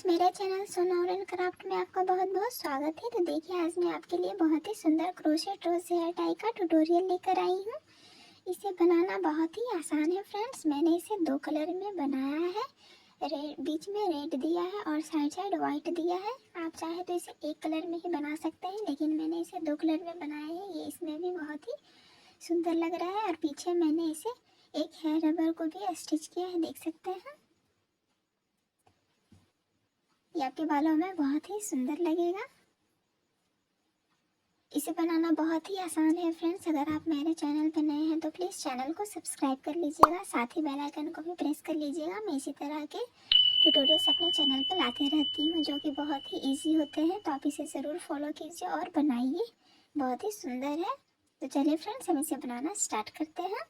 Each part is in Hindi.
मेरे चैनल सोनार एंड क्राफ्ट में आपका बहुत बहुत स्वागत है। तो देखिए, आज मैं आपके लिए बहुत ही सुंदर क्रोशेट रोज हेयर टाई का ट्यूटोरियल लेकर आई हूँ। इसे बनाना बहुत ही आसान है फ्रेंड्स। मैंने इसे दो कलर में बनाया है। बीच में रेड दिया है और साइड साइड वाइट दिया है। आप चाहे तो इसे एक कलर में ही बना सकते हैं, लेकिन मैंने इसे दो कलर में बनाया है। ये इसमें भी बहुत ही सुंदर लग रहा है। और पीछे मैंने इसे एक हेयर रबर को भी स्टिच किया है, देख सकते हैं। ये आपके बालों में बहुत ही सुंदर लगेगा। इसे बनाना बहुत ही आसान है फ्रेंड्स। अगर आप मेरे चैनल पर नए हैं तो प्लीज़ चैनल को सब्सक्राइब कर लीजिएगा, साथ ही बेल आइकन को भी प्रेस कर लीजिएगा। मैं इसी तरह के ट्यूटोरियल्स अपने चैनल पर लाते रहती हूँ, जो कि बहुत ही इजी होते हैं। तो आप इसे ज़रूर फॉलो कीजिए और बनाइए, बहुत ही सुंदर है। तो चलिए फ्रेंड्स, हम इसे बनाना स्टार्ट करते हैं।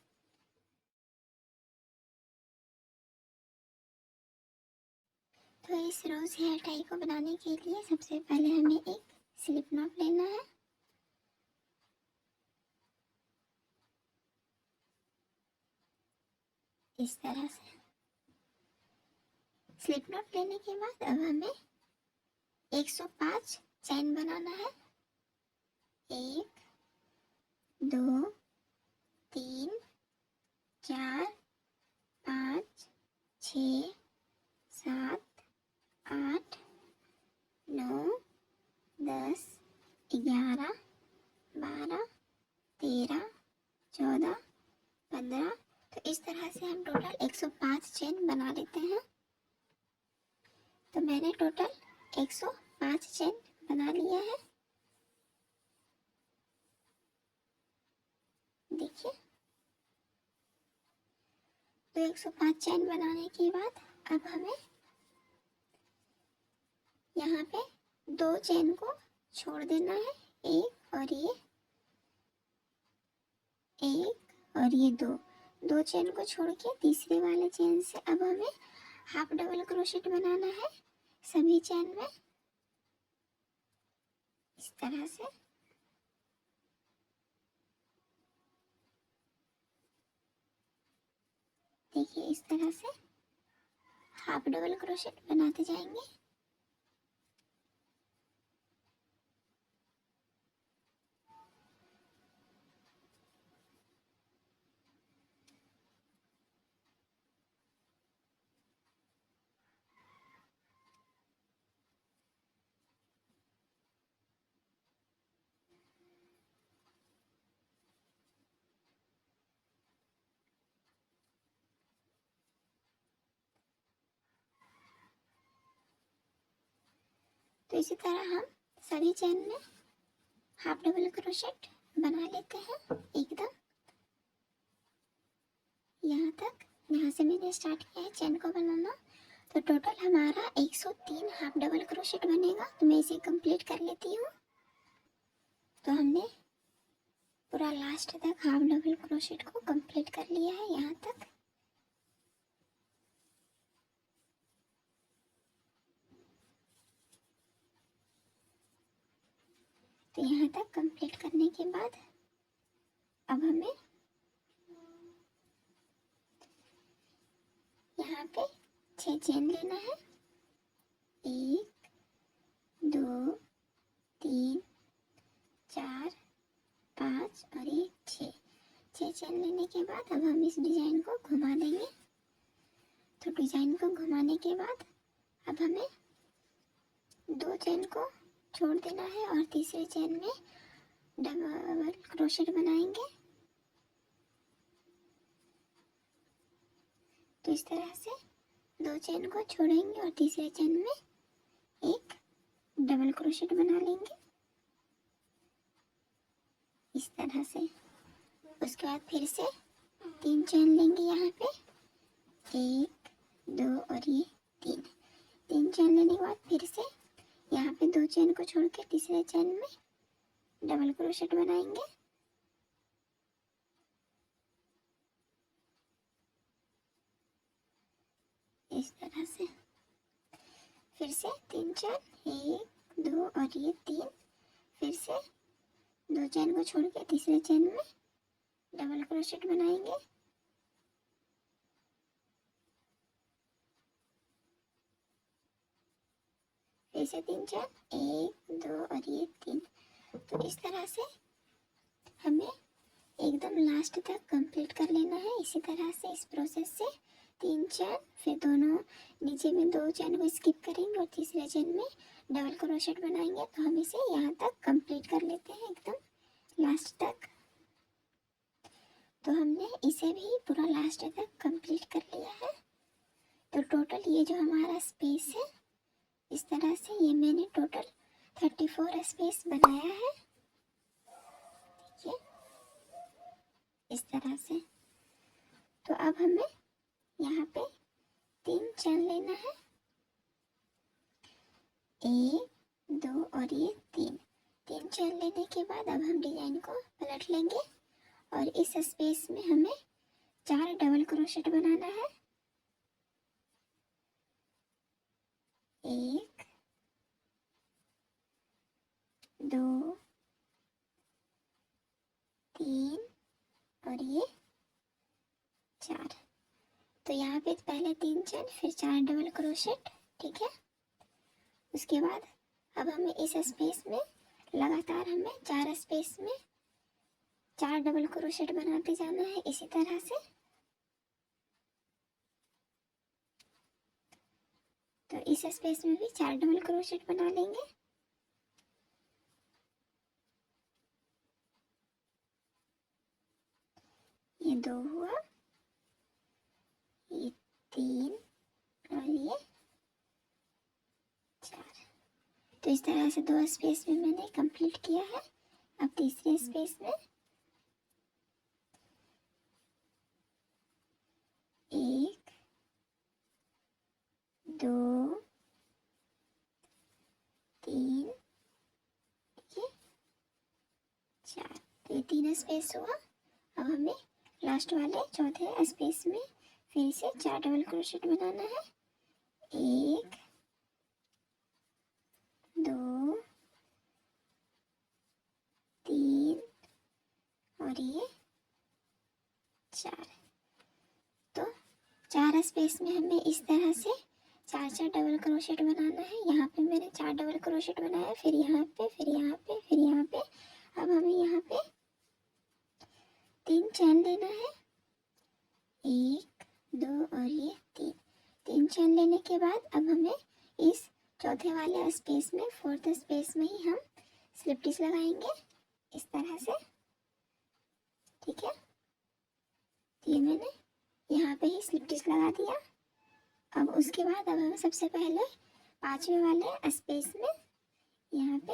तो इस रोज़ हेयर टाई को बनाने के लिए सबसे पहले हमें एक स्लिप नॉट लेना है। इस तरह से स्लिप नॉट लेने के बाद अब हमें 105 चैन बनाना है। 1 2 3 4 5 6 7 8 9 10 11 12 13 14 15। तो इस तरह से हम टोटल 105 चेन बना लेते हैं। तो मैंने टोटल 105 चेन बना लिया है, देखिए। तो 105 चेन बनाने के बाद अब हमें यहाँ पे दो चेन को छोड़ देना है। एक और ये, एक और ये दो चेन को छोड़ के तीसरे वाले चेन से अब हमें हाफ डबल क्रोशेट बनाना है सभी चेन में, इस तरह से। देखिए, इस तरह से हाफ डबल क्रोशेट बनाते जाएंगे। तो इसी तरह हम सभी चेन में हाफ डबल क्रोशेट बना लेते हैं एकदम यहाँ तक। यहाँ से मैंने स्टार्ट किया है चेन को बनाना। तो टोटल हमारा 103 हाफ डबल क्रोशेट बनेगा। तो मैं इसे कंप्लीट कर लेती हूँ। तो हमने पूरा लास्ट तक हाफ डबल क्रोशेट को कंप्लीट कर लिया है यहाँ तक। तो यहाँ तक कंप्लीट करने के बाद अब हमें यहाँ पे 6 चेन लेना है। 1 2 3 4 5 और 6 चेन लेने के बाद अब हम इस डिजाइन को घुमा देंगे। तो डिजाइन को घुमाने के बाद अब हमें दो चेन को छोड़ देना है और तीसरे चेन में डबल क्रोशेट बनाएंगे। तो इस तरह से दो चेन को छोड़ेंगे और तीसरे चेन में एक डबल क्रोशेट बना लेंगे, इस तरह से। उसके बाद फिर से 3 चेन लेंगे यहाँ पे, 1 2 और ये 3 चेन लेने के बाद फिर से यहाँ पे दो चेन को छोड़ के तीसरे चेन में डबल क्रोशेट बनाएंगे। इस तरह से फिर से 3 चेन, 1 2 और ये 3। फिर से दो चेन को छोड़ के तीसरे चेन में डबल क्रोशेट बनाएंगे। फिर से 3 चैन, 1 2 और ये 3। तो इस तरह से हमें एकदम लास्ट तक कंप्लीट कर लेना है। इसी तरह से इस प्रोसेस से 3 चैन, फिर दोनों नीचे में 2 चैन को स्किप करेंगे और तीसरे चैन में डबल क्रोशेट बनाएंगे। तो हम इसे यहाँ तक कंप्लीट कर लेते हैं एकदम लास्ट तक। तो हमने इसे भी पूरा लास्ट तक कंप्लीट कर लिया है। तो टोटल ये जो हमारा स्पेस है, इस तरह से ये मैंने टोटल 34 स्पेस बनाया है। देखिए इस तरह से। तो अब हमें यहाँ पे 3 चैन लेना है, 1 2 और ये 3 चैन लेने के बाद अब हम डिजाइन को पलट लेंगे और इस स्पेस में हमें 4 डबल क्रोशेट बनाना है। 1 2 3 और ये 4। तो यहाँ पे पहले 3 चैन, फिर 4 डबल क्रोशेट, ठीक है। उसके बाद अब हमें इस स्पेस में लगातार हमें 4 स्पेस में 4 डबल क्रोशेट बनाते जाना है इसी तरह से। तो इस स्पेस में भी 4 डबल क्रोशेट बना लेंगे। ये 2 हुआ, ये 3 और ये 4। तो इस तरह से 2 स्पेस में मैंने कंप्लीट किया है। अब तीसरे स्पेस में 1 2 3 ये 4। तो ये 3 स्पेस हुआ। अब हमें लास्ट वाले चौथे स्पेस में फिर से 4 डबल क्रोशेट बनाना है। 1 2 3 और ये 4। तो 4 स्पेस में हमें इस तरह से 4 डबल क्रोशेट बनाना है। यहाँ पे मैंने 4 डबल क्रोशेट बनाया, फिर यहाँ पे, फिर यहाँ पे, फिर यहाँ पे। अब हमें यहाँ पे 3 चैन लेना है, 1 2 और ये 3 चैन लेने के बाद अब हमें इस चौथे वाले स्पेस में, फोर्थ स्पेस में ही हम स्लिप स्टिच लगाएंगे इस तरह से, ठीक है। ये मैंने यहाँ पे ही स्लिप स्टिच लगा दिया। अब उसके बाद अब हमें सबसे पहले 5वें वाले स्पेस में यहाँ पे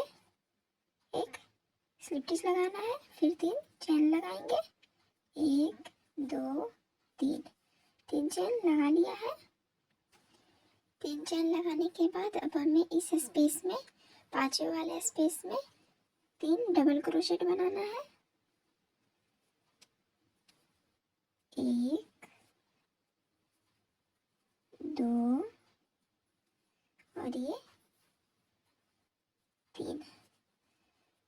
एक स्लिप स्टिच लगाना है, फिर 3 चैन लगाएंगे, 1 2 3 चैन लगा लिया है। 3 चैन लगाने के बाद अब हमें इस स्पेस में, 5वें वाले स्पेस में 3 डबल क्रोशेट बनाना है। 1 2 और ये 3।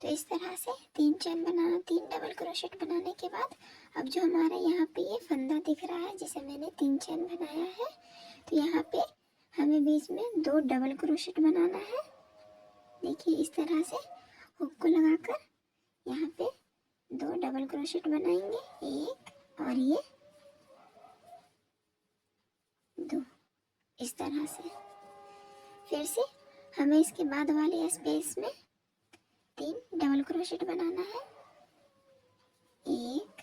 तो इस तरह से 3 चैन बनाना, 3 डबल क्रोशेट बनाने के बाद अब जो हमारा यहाँ पे ये फंदा दिख रहा है जिसे मैंने 3 चैन बनाया है, तो यहाँ पे हमें बीच में 2 डबल क्रोशेट बनाना है। देखिए इस तरह से हुक को लगाकर यहाँ पे 2 डबल क्रोशेट बनाएंगे, 1 और ये 2, इस तरह से। फिर से हमें इसके बाद वाले स्पेस में 3 डबल क्रोशेट बनाना है, 1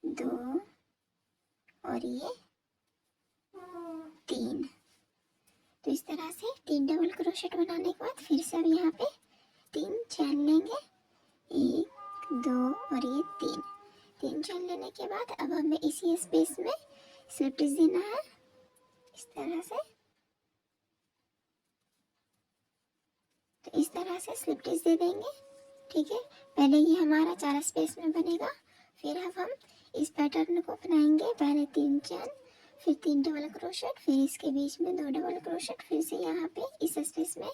2 और ये 3। तो इस तरह से 3 डबल क्रोशेट बनाने के बाद फिर से अब यहाँ पे 3 चैन लेंगे, 1 2 और ये 3 चैन लेने के बाद अब हमें इसी स्पेस में स्लिप स्टिच देना है इस तरह से। तो इस तरह से स्लिप स्टिच दे देंगे, ठीक है। पहले ये हमारा 4 स्पेस में बनेगा, फिर अब हम इस पैटर्न को अपनाएंगे। पहले 3 चैन, फिर 3 डबल क्रोशेट, फिर इसके बीच में 2 डबल क्रोशेट, फिर से यहाँ पे इस स्पेस में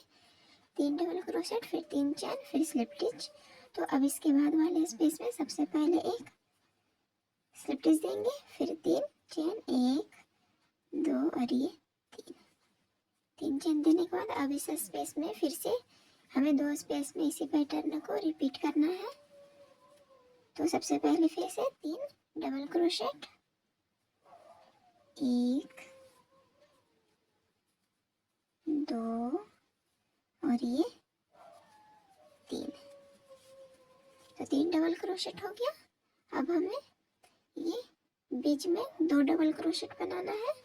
3 डबल क्रोशेट, फिर 3 चैन, फिर स्लिप स्टिच। तो अब इसके बाद वाले स्पेस में सबसे पहले एक स्लिप स्टिच देंगे, फिर 3 चैन, 1 2 और ये 3 3 चेन देने के बाद अब इस स्पेस में फिर से हमें 2 स्पेस में इसी पैटर्न को रिपीट करना है। तो सबसे पहले फिर से 3 डबल क्रोशेट, 1 2 और ये 3। तो 3 डबल क्रोशेट हो गया। अब हमें ये बीच में 2 डबल क्रोशेट बनाना है।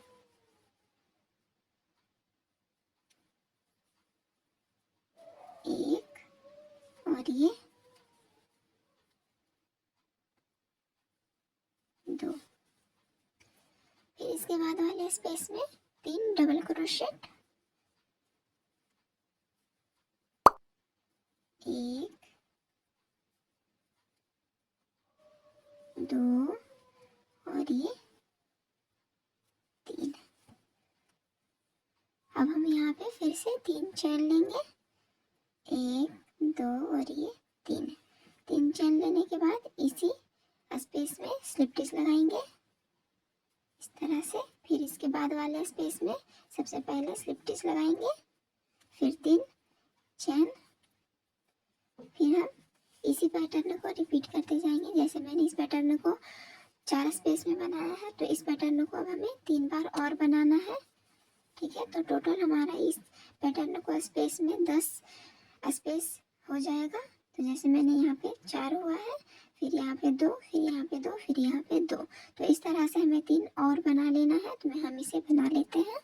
एक और ये 2। फिर इसके बाद वाले स्पेस में 3 डबल क्रोशेट, 1 2 और ये 3। अब हम यहाँ पे फिर से 3 चेन लेंगे, 1 2 और ये 3 चेन लेने के बाद इसी स्पेस में स्लिप स्टिच लगाएंगे इस तरह से। फिर इसके बाद वाले स्पेस में सबसे पहले स्लिप स्टिच लगाएंगे, फिर 3 चेन। फिर हम इसी पैटर्न को रिपीट करते जाएंगे। जैसे मैंने इस पैटर्न को 4 स्पेस में बनाया है, तो इस पैटर्न को अब हमें 3 बार और बनाना है। ठीक है, तो टोटल हमारा इस पैटर्न को स्पेस में 10 स्पेस हो जाएगा। तो जैसे मैंने यहाँ पे 4 हुआ है, फिर यहाँ पे 2, फिर यहाँ पे 2, फिर यहाँ पे 2। तो इस तरह से हमें 3 और बना लेना है। तो हम इसे बना लेते हैं।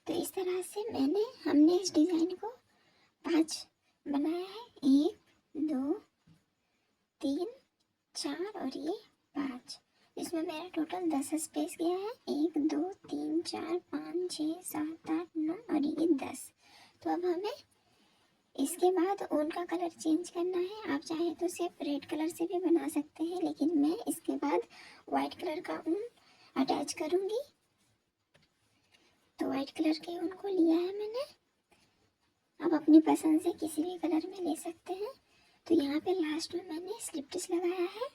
तो इस तरह से हमने इस डिज़ाइन को 5 बनाया है, 1 2 3 4 और ये 5। इसमें मेरा टोटल 10 स्पेस गया है, 1 2 3 4 5 6 7 8 9 और ये 10। तो अब हमें इसके बाद ऊन का कलर चेंज करना है। आप चाहे तो सिर्फ रेड कलर से भी बना सकते हैं, लेकिन मैं इसके बाद वाइट कलर का ऊन अटैच करूँगी। तो वाइट कलर के ऊन को लिया है मैंने। आप अपनी पसंद से किसी भी कलर में ले सकते हैं। तो यहाँ पे लास्ट में मैंने स्लिप स्टिच लगाया है,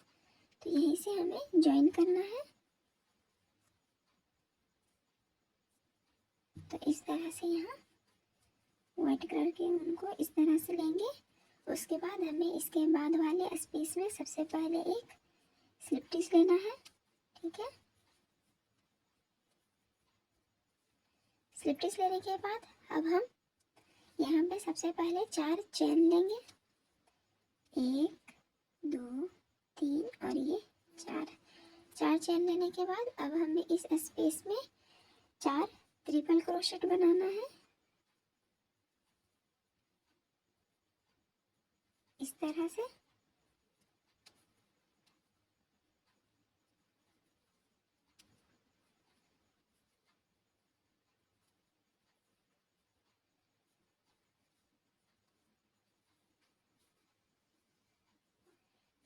तो यहीं से हमें ज्वाइन करना है। तो इस तरह से यहाँ वाइट कलर के ऊन को इस तरह से लेंगे। उसके बाद हमें इसके बाद वाले स्पेस में सबसे पहले एक स्लिप स्टिच लेना है। ठीक है, स्लिप स्टिच लेने के बाद अब हम यहाँ पे सबसे पहले 4 चेन लेंगे, 1 2 3 और ये 4 चेन लेने के बाद अब हमें इस स्पेस में 4 ट्रिपल क्रोशेट बनाना है इस तरह से।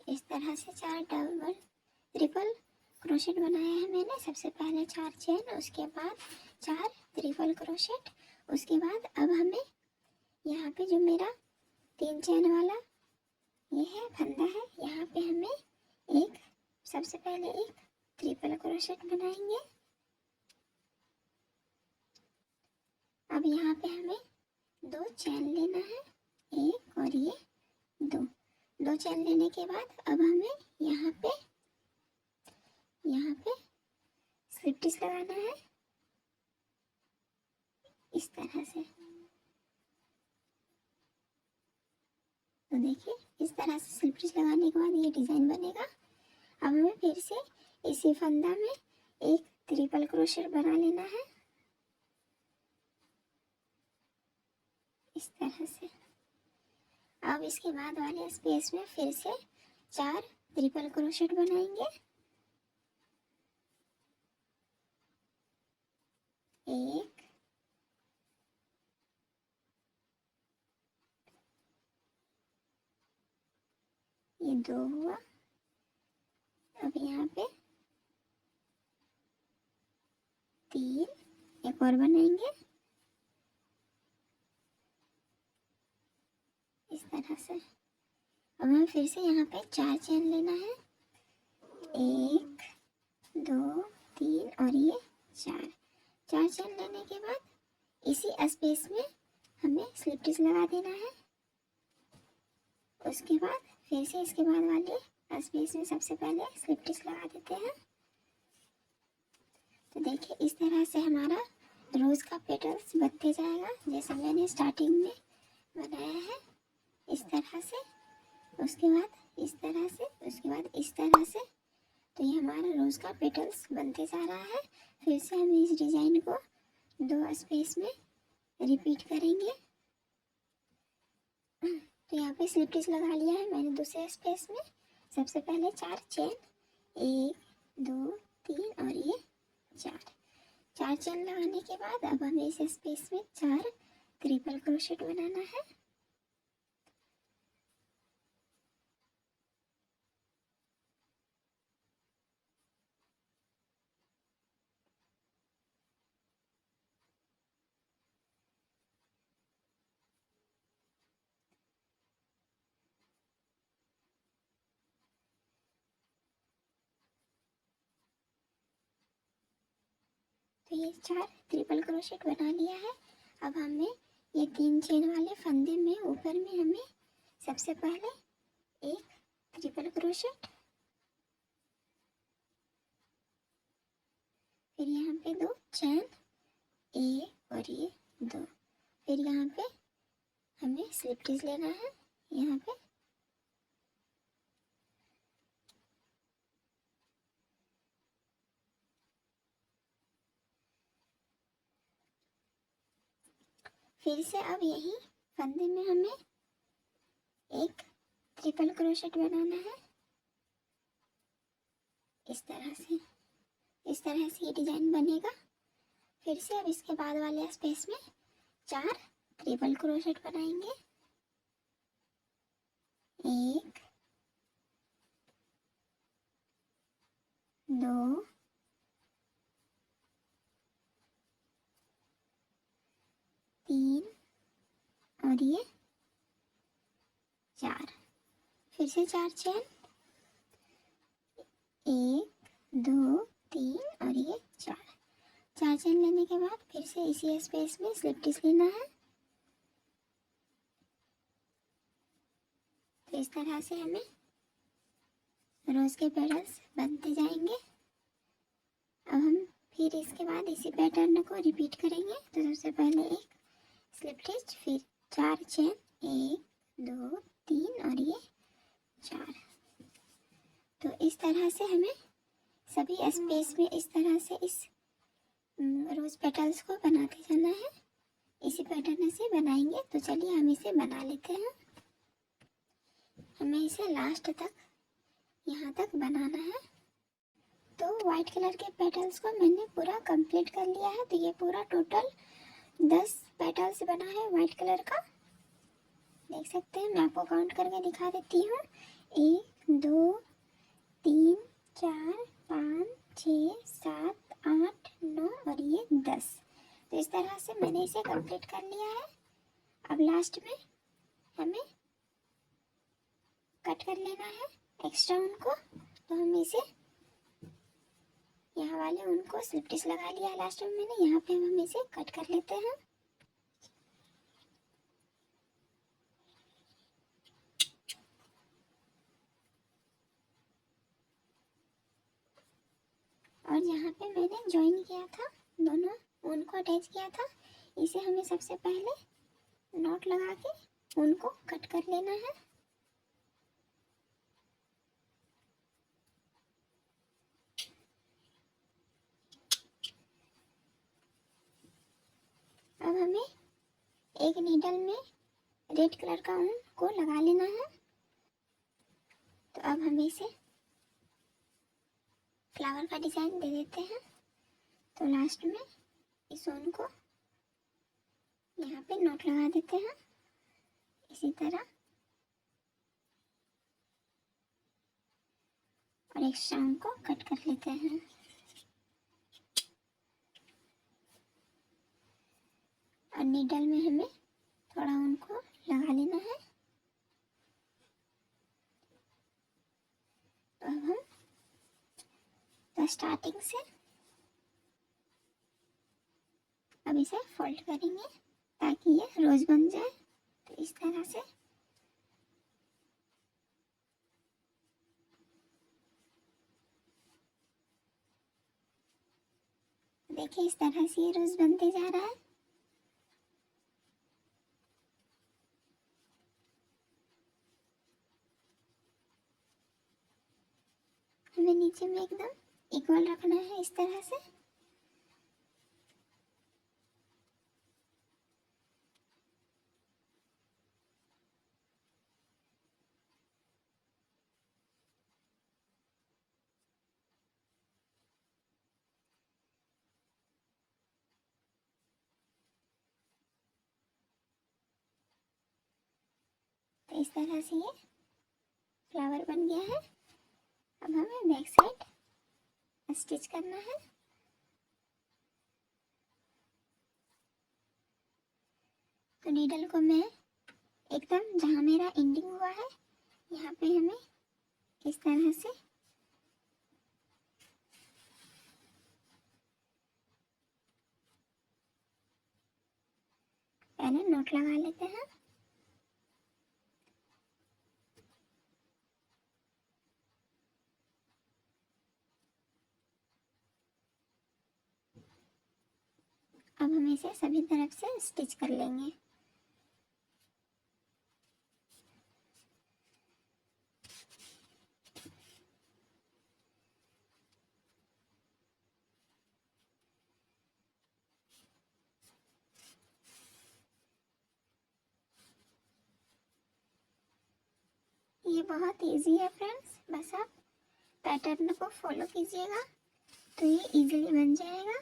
इस तरह से 4 डबल ट्रिपल क्रोशेट बनाया है मैंने। सबसे पहले 4 चेन, उसके बाद 4 ट्रिपल क्रोशेट। उसके बाद अब हमें यहाँ पे जो मेरा 3 चेन वाला ये है फंदा है, यहाँ पे हमें सबसे पहले एक ट्रिपल क्रोशेट बनाएंगे। अब यहाँ पे हमें 2 चेन लेना है, 1 और ये 2 चेन लेने के बाद अब हमें यहाँ पे स्लिप स्टिच लगाना है इस तरह से। तो देखिए इस तरह से स्लिप स्टिच लगाने के बाद ये डिज़ाइन बनेगा। अब हमें फिर से इसी फंदा में एक ट्रिपल क्रोशेट बना लेना है इस तरह से। अब इसके बाद वाले स्पेस में फिर से 4 ट्रिपल क्रोशेट बनाएंगे, 1 ये 2 हुआ। अब यहाँ पे 3 एक और बनाएंगे इस तरह से। अब हमें फिर से यहाँ पे 4 चेन लेना है, 1 2 3 और ये 4 चेन लेने के बाद इसी स्पेस में हमें स्लिप स्टिच लगा देना है। उसके बाद फिर से इसके बाद वाले स्पेस में सबसे पहले स्लिप स्टिच लगा देते हैं। तो देखिए इस तरह से हमारा रोज़ का पेटल्स बनते जाएगा, जैसे मैंने स्टार्टिंग में बनाया है इस तरह से, उसके बाद इस तरह से, उसके बाद इस तरह से। तो ये हमारा रोज़ का पेटल्स बनते जा रहा है। फिर से हम इस डिज़ाइन को 2 स्पेस में रिपीट करेंगे। तो यहाँ पे स्लिप स्टिच लगा लिया है मैंने दूसरे स्पेस में। सबसे पहले 4 चेन, 1 2 3 और ये 4 चेन लगाने के बाद अब हमें इस स्पेस में 4 ट्रिपल क्रोशेट बनाना है। तो ये 4 ट्रिपल क्रोशेट बना लिया है। अब हमें ये 3 चेन वाले फंदे में ऊपर में हमें सबसे पहले एक ट्रिपल क्रोशेट, फिर यहाँ पे 2 चेन, 1 और ये 2, फिर यहाँ पे हमें स्लिप स्टिच लेना है। यहाँ पे फिर से अब यही फंदे में हमें एक ट्रिपल क्रोशेट बनाना है। इस तरह से ये डिजाइन बनेगा। फिर से अब इसके बाद वाले स्पेस में 4 ट्रिपल क्रोशेट बनाएंगे। 1 2 3 और ये 4, फिर से 4 चेन, 1 2 3 और ये 4 चेन लेने के बाद फिर से इसी स्पेस में स्लिप स्टिच लेना है। तो इस तरह से हमें रोज के पेटल्स बनते जाएंगे। अब हम फिर इसके बाद इसी पैटर्न को रिपीट करेंगे। तो सबसे पहले एक स्लिप स्टिच, फिर 4 चेन, 1 2 3 और ये 4। तो इस तरह से हमें सभी स्पेस में इस तरह से इस रोज पेटल्स को बनाते जाना है। इसी पैटर्न से बनाएंगे। तो चलिए हम इसे बना लेते हैं। हमें इसे लास्ट तक यहाँ तक बनाना है। तो वाइट कलर के पेटल्स को मैंने पूरा कंप्लीट कर लिया है। तो ये पूरा टोटल 10 पेटल्स बना है वाइट कलर का। देख सकते हैं, मैं आपको काउंट करके दिखा देती हूँ। 1 2 3 4 5 6 7 8 9 और ये 10। तो इस तरह से मैंने इसे कंप्लीट कर लिया है। अब लास्ट में हमें कट कर लेना है एक्स्ट्रा ऊन को। तो हम इसे यहाँ वाले ऊन को स्लिप स्टिच लगा लिया है लास्ट में मैंने। यहाँ पे हम इसे कट कर लेते हैं। और यहाँ पे मैंने ज्वाइन किया था, दोनों ऊन को अटैच किया था। इसे हमें सबसे पहले नॉट लगा के ऊन को कट कर लेना है। अब हमें एक नीडल में रेड कलर का ऊन को लगा लेना है। तो अब हम इसे फ्लावर का डिजाइन दे देते हैं। तो लास्ट में इस ऊन को यहाँ पे नॉट लगा देते हैं इसी तरह, और एक्स्ट्रा ऊन को कट कर लेते हैं। और नीडल में हमें थोड़ा ऊन को लगा लेना है। तो अब हम तो स्टार्टिंग से अब इसे फोल्ड करेंगे ताकि ये रोज बन जाए। तो इस तरह से देखिए, इस तरह से ये रोज बनते जा रहा है। हमें नीचे में एकदम इक्वल रखना है इस तरह से। तो इस तरह से ये फ्लावर बन गया है। अब हमें बैक साइड स्टिच करना है। तो नीडल को मैं एकदम जहाँ मेरा एंडिंग हुआ है यहाँ पे हमें इस तरह से पहले नोट लगा लेते हैं। अब हम इसे सभी तरफ से स्टिच कर लेंगे। ये बहुत इजी है फ्रेंड्स, बस आप पैटर्न को फॉलो कीजिएगा तो ये इजीली बन जाएगा।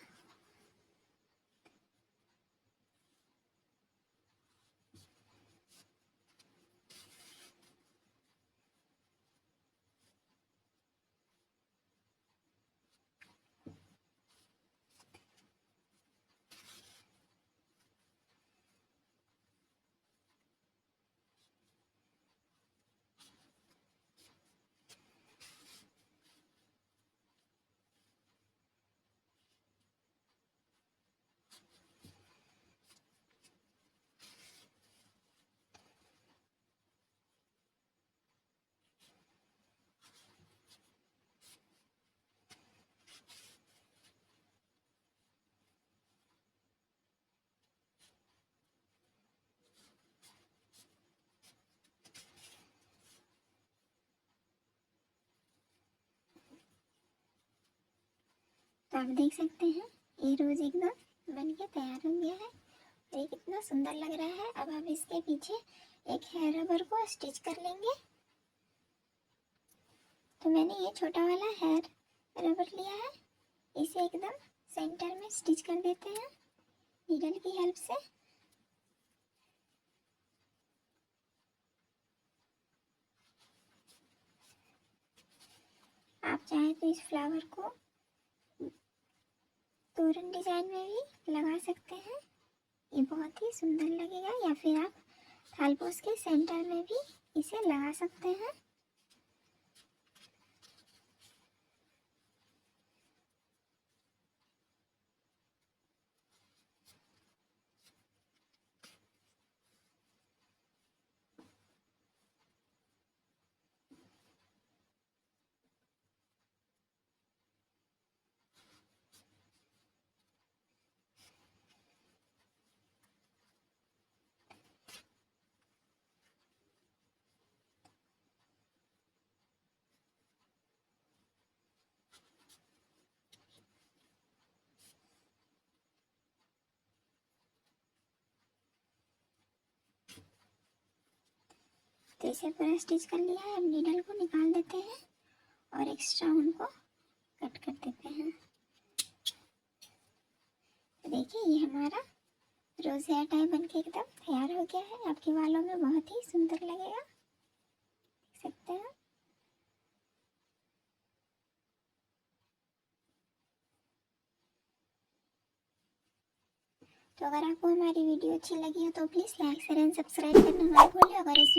तो आप देख सकते हैं ये रोज एकदम बन के तैयार हो गया है। ये कितना सुंदर लग रहा है। अब हम इसके पीछे एक हेयर रबर को स्टिच कर लेंगे। तो मैंने ये छोटा वाला हेयर रबर लिया है, इसे एकदम सेंटर में स्टिच कर देते हैं नीडल की हेल्प से। आप चाहे तो इस फ्लावर को तोरण डिजाइन में भी लगा सकते हैं, ये बहुत ही सुंदर लगेगा। या फिर आप थालपोस के सेंटर में भी इसे लगा सकते हैं। तो इसे पूरा स्टिच कर लिया है। अब नीडल को निकाल देते हैं और एक्स्ट्रा उनको कट कर देते हैं। तो देखिए, ये हमारा रोज हेयर टाई बनके एकदम तैयार हो गया है। आपके बालों में बहुत ही सुंदर लगेगा, देख सकते हैं। तो अगर आपको हमारी वीडियो अच्छी लगी हो तो please like share and subscribe करना मत भूलिए। अगर इस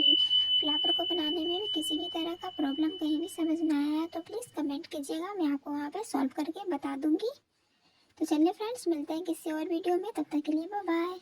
फ्लावर को बनाने में भी किसी भी तरह का प्रॉब्लम कहीं भी समझ में आया है तो प्लीज़ कमेंट कीजिएगा, मैं आपको वहाँ पे सॉल्व करके बता दूंगी। तो चलिए फ्रेंड्स, मिलते हैं किसी और वीडियो में, तब तक के लिए बाय बाय।